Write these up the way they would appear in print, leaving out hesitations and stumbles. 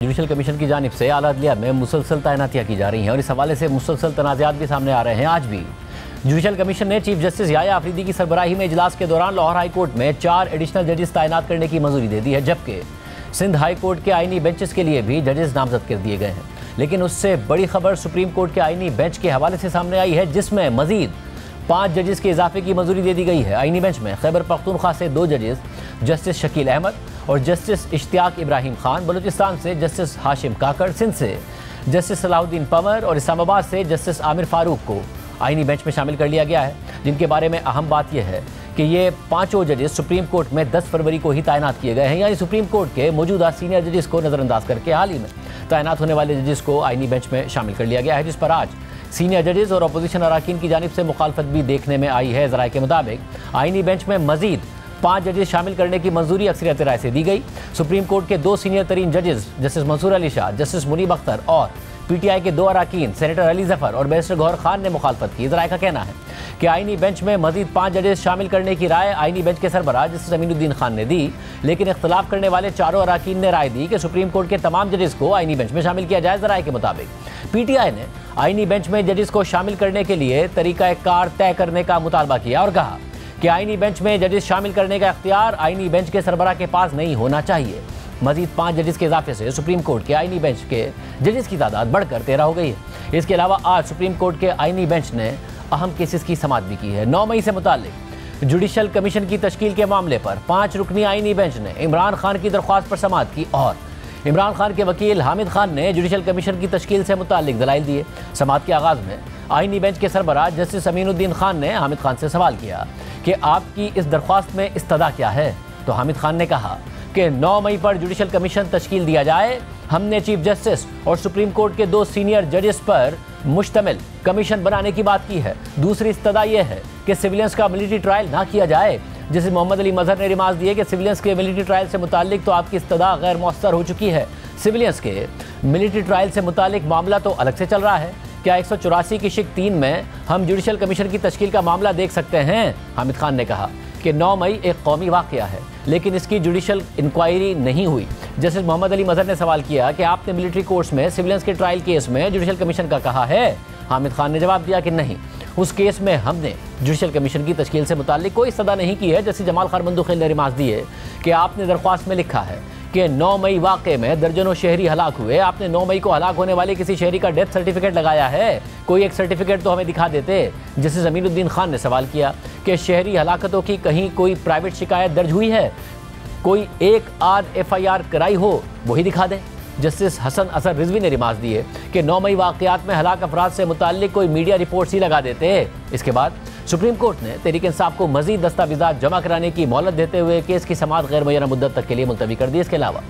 Judicial commission की जानिब से आला अदलिया में मुसलसल तैनातियाँ की जा रही हैं और इस हवाले से मुसलसल तनाज़ात भी सामने आ रहे हैं। आज भी जुडिशल कमीशन ने चीफ जस्टिस याया आफरीदी की सरबराही में इजलास के दौरान लाहौर हाई कोर्ट में 4 एडिशनल जजेस तैनात करने की मंजूरी दे दी है, जबकि सिंध हाई कोर्ट के आइनी बेंचेस के लिए भी जजेस नामजद कर दिए गए हैं। लेकिन उससे बड़ी खबर सुप्रीम कोर्ट के आइनी बेंच के हवाले से सामने आई है, जिसमें मजीद 5 जजेस के इजाफे की मंजूरी दे दी गई है। आइनी बेंच में खैबर पख्तूनख्वा से 2 जजेस जस्टिस शकील अहमद और जस्टिस इश्तियाक इब्राहिम खान, बलूचिस्तान से जस्टिस हाशिम काकड़, सिंध से जस्टिस सलाहुद्दीन पमर और इस्लामाबाद से जस्टिस आमिर फारूक को आइनी बेंच में शामिल कर लिया गया है, जिनके बारे में अहम बात यह है कि ये 5 जजेस सुप्रीम कोर्ट में 10 फरवरी को ही तैनात किए गए हैं। यानी सुप्रीम कोर्ट के मौजूदा सीनियर जजेस को नज़रअंदाज करके हाल ही में तैनात होने वाले जजेस को आइनी बेंच में शामिल कर लिया गया है, जिस पर आज सीनियर जजेस और अपोजिशन अराकीन की जानिब से मुखालफत भी देखने में आई है। ज़राए के मुताबिक आइनी बेंच में मजीद 5 जजेस शामिल करने की मंजूरी अक्सरियत राय से दी गई। सुप्रीम कोर्ट के 2 सीनियर तरीन जजेस जस्टिस मंसूर अली शाह, जस्टिस मुनीब अख्तर और पीटीआई के 2 अराकीन सेनेटर अली जफर और बैरिस्टर गौहर खान ने मुखालफत की। ज़राए का कहना है कि आइनी बेंच में मजीद 5 जजेस शामिल करने की राय आइनी बेंच के सरबराह जस्टिस अमीनुद्दीन खान ने दी, लेकिन इख्तलाफ करने वाले 4 अराकीन ने राय दी कि सुप्रीम कोर्ट के तमाम जजेस को आइनी बेंच में शामिल किया जाए। ज़राए के मुताबिक पीटीआई ने आइनी बेंच में जजेस को शामिल करने के लिए तरीक़ाकार तय करने का मुतालबा किया और कहा कि आइनी बेंच में जजेस शामिल करने का इख्तियार आइनी बेंच के सरबराह के पास नहीं होना चाहिए। मजीद 5 जजेस के इजाफे से सुप्रीम कोर्ट के आइनी बेंच के जजेस की तादाद बढ़कर 13 हो गई है। इसके अलावा आज सुप्रीम कोर्ट के आइनी बेंच ने अहम केसेस की समाअत भी की है। 9 मई से मुताल्लिक जुडिशल कमीशन की तश्कील के मामले पर 5 रुकनी आइनी बेंच ने इमरान खान की दरख्वास्त पर समाअत की और इमरान खान के वकील हामिद खान ने जुडिशल कमीशन की तश्कील से मुताल्लिक दलाइल दिए। समाअत के आगाज़ में आइनी बेंच के सरबराह जस्टिस अमीनुद्दीन खान ने हामिद खान से सवाल किया कि आपकी इस दरख्वास्त में इस्तदा क्या है, तो हामिद खान ने कहा कि 9 मई पर जुडिशल कमीशन तश्कील दिया जाए। हमने चीफ जस्टिस और सुप्रीम कोर्ट के 2 सीनियर जजेस पर मुश्तमिल कमीशन बनाने की बात की है। दूसरी इस्तदा यह है कि सिविलियंस का मिलिट्री ट्रायल ना किया जाए। जैसे मोहम्मद अली मजहर ने रिमार्क दिए कि सिविलियंस के मिलिट्री ट्रायल से मुतालिक तो आपकी इस्तदा गैर मौसर हो चुकी है। सिविलियंस के मिलिट्री ट्रायल से मुतालिक मामला तो अलग से चल रहा है। क्या 184 की शिक 3 में हम जुडिशल कमीशन की तश्कील का मामला देख सकते हैं? हामिद खान ने कहा कि 9 मई एक कौमी वाक़या है, लेकिन इसकी जुडिशल इंक्वायरी नहीं हुई। जस्टिस मोहम्मद अली मजहर ने सवाल किया कि आपने मिलिट्री कोर्ट्स में सिविलियंस के ट्रायल केस में जुडिशल कमीशन का कहा है? हामिद खान ने जवाब दिया कि नहीं, उस केस में हमने जुडिशल कमीशन की तश्कील से मुताल्लिक कोई सदा नहीं की है। जस्टिस जमाल खान बंदूखेल ने रिमार्क दिए कि आपने दरख्वास्त में लिखा है कि 9 मई वाक़े में दर्जनों शहरी हलाक हुए। आपने 9 मई को हलाक होने वाले किसी शहरी का डेथ सर्टिफिकेट लगाया है? कोई एक सर्टिफिकेट तो हमें दिखा देते। जस्टिस अमीनुद्दीन खान ने सवाल किया कि शहरी हलाकतों की कहीं कोई प्राइवेट शिकायत दर्ज हुई है? कोई एक आध FIR कराई हो वही दिखा दें। जस्टिस हसन असर रिजवी ने रिमार्क दिए कि 9 मई वाक़यात में हलाक अफराद से मुताल्लिक कोई मीडिया रिपोर्ट्स ही लगा देते। इसके बाद सुप्रीम कोर्ट ने तहरीक इंसाफ को मजीद दस्तावेज़ात जमा कराने की मोहलत देते हुए केस की समाअत गैर मुय्यना मुद्दत तक के लिए मुलतवी कर दी। इसके अलावा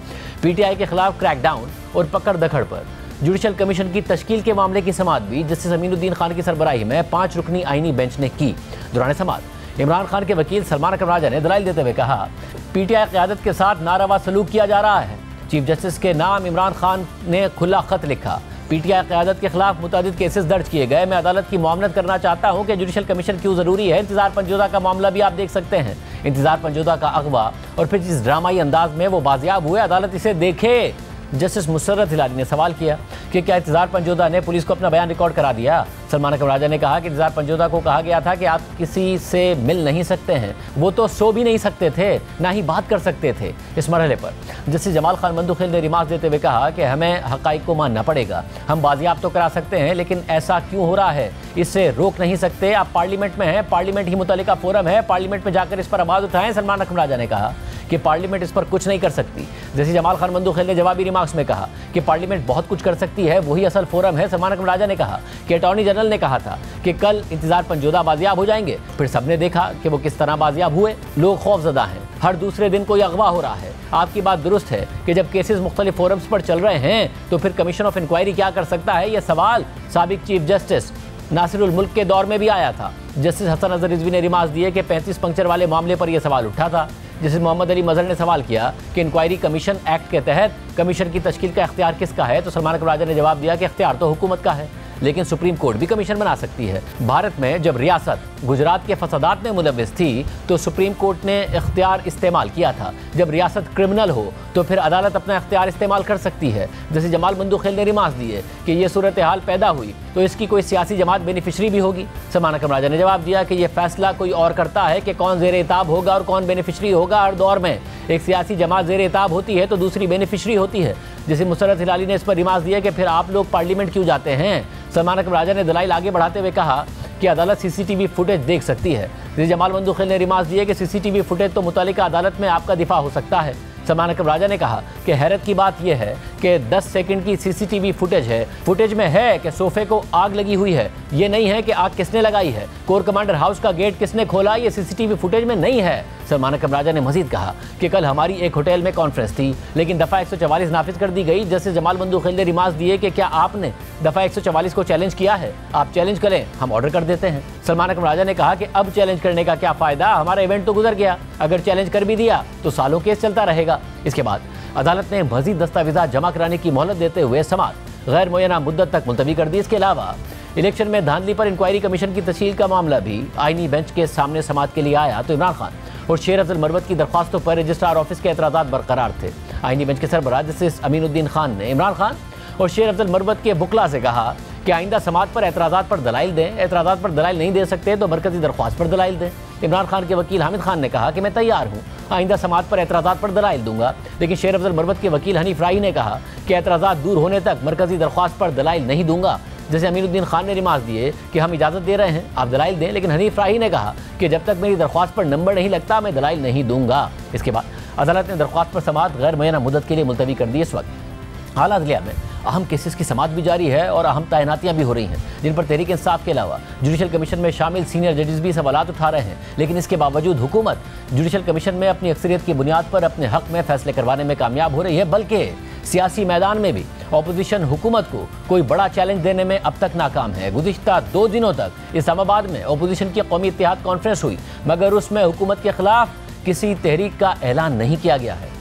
पीटीआई के खिलाफ क्रैकडाउन और पकड़ दखड़ पर जुडिशल कमीशन की तश्कील के मामले की समाअत भी जस्टिस अमीनुद्दीन खान की सरबराही में 5 रुकनी आइनी बेंच ने की। दौरान समाअत इमरान खान के वकील सलमान अकरम राजा ने दलाइल देते हुए कहा पीटीआई क़यादत के साथ नारवा सलूक किया जा रहा है। चीफ जस्टिस के नाम इमरान खान ने खुला खत लिखा। पीटीआई क़यादत के खिलाफ मुतादिद केसेस दर्ज किए गए। मैं अदालत की मुआवनत करना चाहता हूं कि जुडिशल कमीशन क्यों ज़रूरी है। इंतज़ार पंजोदा का मामला भी आप देख सकते हैं। इंतज़ार पंजोदा का अगवा और फिर जिस ड्रामाई अंदाज में वो बाजियाब हुए, अदालत इसे देखे। जस्टिस मुसर्रत हिलाली ने सवाल किया कि क्या इंतज़ार पंजोदा ने पुलिस को अपना बयान रिकॉर्ड करा दिया? सलमान अकरम राजा ने कहा कि इंतज़ार पंजोदा को कहा गया था कि आप किसी से मिल नहीं सकते हैं। वो तो सो भी नहीं सकते थे, ना ही बात कर सकते थे। इस मरहले पर जस्टिस जमाल खान बंदूखेल ने रिमार्क देते हुए कहा कि हमें हक़ाइक़ को मानना पड़ेगा। हम बाजियाब तो करा सकते हैं, लेकिन ऐसा क्यों हो रहा है इससे रोक नहीं सकते। आप पार्लियामेंट में हैं, पार्लियामेंट ही मुतल्लिका फोरम है, पार्लियामेंट में जाकर इस पर आवाज़ उठाएं। सलमान अकरम राजा ने कहा कि पार्लियामेंट इस पर कुछ नहीं कर सकती। जैसे जमाल खान बंदूखेल ने जवाबी रिमार्क्स में कहा कि पार्लियामेंट बहुत कुछ कर सकती है, वही असल फोरम है। सलमान अकरम राजा ने कहा कि अटॉर्नी जनरल ने कहा था कि कल इंतज़ार पंजोदा बाजियाब हो जाएंगे। फिर सबने देखा कि वो किस तरह बाजियाब हुए। लोग खौफजदा हैं, हर दूसरे दिन कोई अगवा हो रहा है। आपकी बात दुरुस्त है कि जब केसेस मुख्तलिफ फोरम्स पर चल रहे हैं तो फिर कमीशन ऑफ इंक्वायरी क्या कर सकता है? यह सवाल साबिक चीफ जस्टिस नासिरुल मुल्क के दौर में भी आया था। जस्टिस हसन असर रिजवी ने रिमार्क दिए कि 35 पंक्चर वाले मामले पर यह सवाल उठा था। जस्टिस मोहम्मद अली मजहर ने सवाल किया कि इंक्वायरी कमीशन एक्ट के तहत कमीशन की तश्कील का इख्तियार किसका है? तो सलमान अकरम राजा ने जवाब दिया कि इख्तियार तो हुकूमत का है, लेकिन सुप्रीम कोर्ट भी कमीशन बना सकती है। भारत में जब रियासत गुजरात के फसादात में मुलव्विस थी तो सुप्रीम कोर्ट ने इख्तियार इस्तेमाल किया था। जब रियासत क्रिमिनल हो तो फिर अदालत अपना इख्तियार इस्तेमाल कर सकती है। जैसे जमाल बंदूखेल ने रिमार्क दिए कि ये सूरत हाल पैदा हुई तो इसकी कोई सियासी जमात बेनिफिशरी भी होगी। सलमान अकरम राजा ने जवाब दिया कि यह फैसला कोई और करता है कि कौन ज़ेर इताब होगा और कौन बेनिफिशरी होगा। हर दौर में एक सियासी जमात ज़ेर इताब होती है तो दूसरी बेनिफिशरी होती है। जैसे मुसर्रत हिलाली ने इस पर रिमार्क दिया कि फिर आप लोग पार्लियामेंट क्यों जाते हैं। सलमान अकरम राजा ने दलाइल आगे बढ़ाते हुए कहा कि अदालत सीसीटीवी फुटेज देख सकती है। जैसे जमाल बंदूखेल ने रिमार्क दिए कि सीसीटीवी फुटेज तो मुतालिका अदालत में आपका दिफा हो सकता है। सलमान अकरम राजा ने कहा कि हैरत की बात यह है कि 10 सेकंड की सीसीटीवी फुटेज है। फुटेज में है कि सोफे को आग लगी हुई है, ये नहीं है कि आग किसने लगाई है। कोर कमांडर हाउस का गेट किसने खोला, ये सीसीटीवी फुटेज में नहीं है। सलमान अकरम राजा ने मजीद कहा कि कल हमारी एक होटल में कॉन्फ्रेंस थी लेकिन दफ़ा 144 नाफिज कर दी गई। जैसे जमाल बंदूखेल ने रिमार्क दिए कि क्या आपने दफ़ा 144 को चैलेंज किया है, आप चैलेंज करें, हम ऑर्डर कर देते हैं। सलमान अकरम राजा ने कहा कि अब चैलेंज करने का क्या फ़ायदा, हमारा इवेंट तो गुजर गया, अगर चैलेंज कर भी दिया तो सालों केस चलता रहेगा। इसके बाद अदालत ने मजीद दस्तावेज़ात जमा कराने की मोहलत देते हुए समाअत गैर मुय्यना मुद्दत तक मुलतवी कर दी। इसके अलावा इलेक्शन में धांधली पर इंक्वायरी कमीशन की तश्कील का मामला भी आईनी बेंच के सामने समाअत के लिए आया तो इमरान खान और शेर अफजल मरवत की दरख्वास्तों पर रजिस्ट्रार ऑफिस के एतराज़ात बरकरार थे। आईनी बेंच के सरबराह जस्टिस अमीनुद्दीन खान ने इमरान खान और शेर अफजल मरवत के बुकला से कहा कि आइंदा समाअत पर एतराज़ात पर दलाइल दें, एतराज़ात पर दलाइल नहीं दे सकते तो मरकज़ी दरख्वास्त पर दलाइल दें। इमरान खान के वकील हामिद खान ने कहा कि मैं तैयार हूँ, आइंदा समाअत पर एतराज़ात पर दलाइल दूंगा। लेकिन शेर अफजल मरवत के वकील हनीफ राही ने कहा कि एतराज़ात दूर होने तक मरकज़ी दरख्वास्त पर दलाइल नहीं दूंगा। जैसे अमीनुद्दीन खान ने रिमार्क दिए कि हम इजाज़त दे रहे हैं, आप दलाइल दें, लेकिन हनीफ राही ने कहा कि जब तक मेरी दरख्वास्त पर नंबर नहीं लगता मैं दलाइल नहीं दूंगा। इसके बाद अदालत ने दरख्वास्त पर समाअत गैर मुय्यना मुद्दत के लिए मुलतवी कर दी। इस वक्त आला अदलिया में अहम केसेस की समाअत भी जारी है और अहम तैनातियाँ भी हो रही हैं जिन पर तहरीक इंसाफ के अलावा जुडिशल कमीशन में शामिल सीनियर जजेस भी सवालात उठा रहे हैं। लेकिन इसके बावजूद हुकूमत जुडिशल कमीशन में अपनी अक्सरियत की बुनियाद पर अपने हक में फैसले करवाने में कामयाब हो रही है, बल्कि सियासी मैदान में भी अपोजिशन हुकूमत को कोई बड़ा चैलेंज देने में अब तक नाकाम है। गुज़िश्ता 2 दिनों तक इस्लामाबाद में अपोजिशन की कौमी इत्तेहाद कॉन्फ्रेंस हुई मगर उसमें हुकूमत के खिलाफ किसी तहरीक का ऐलान नहीं किया गया है।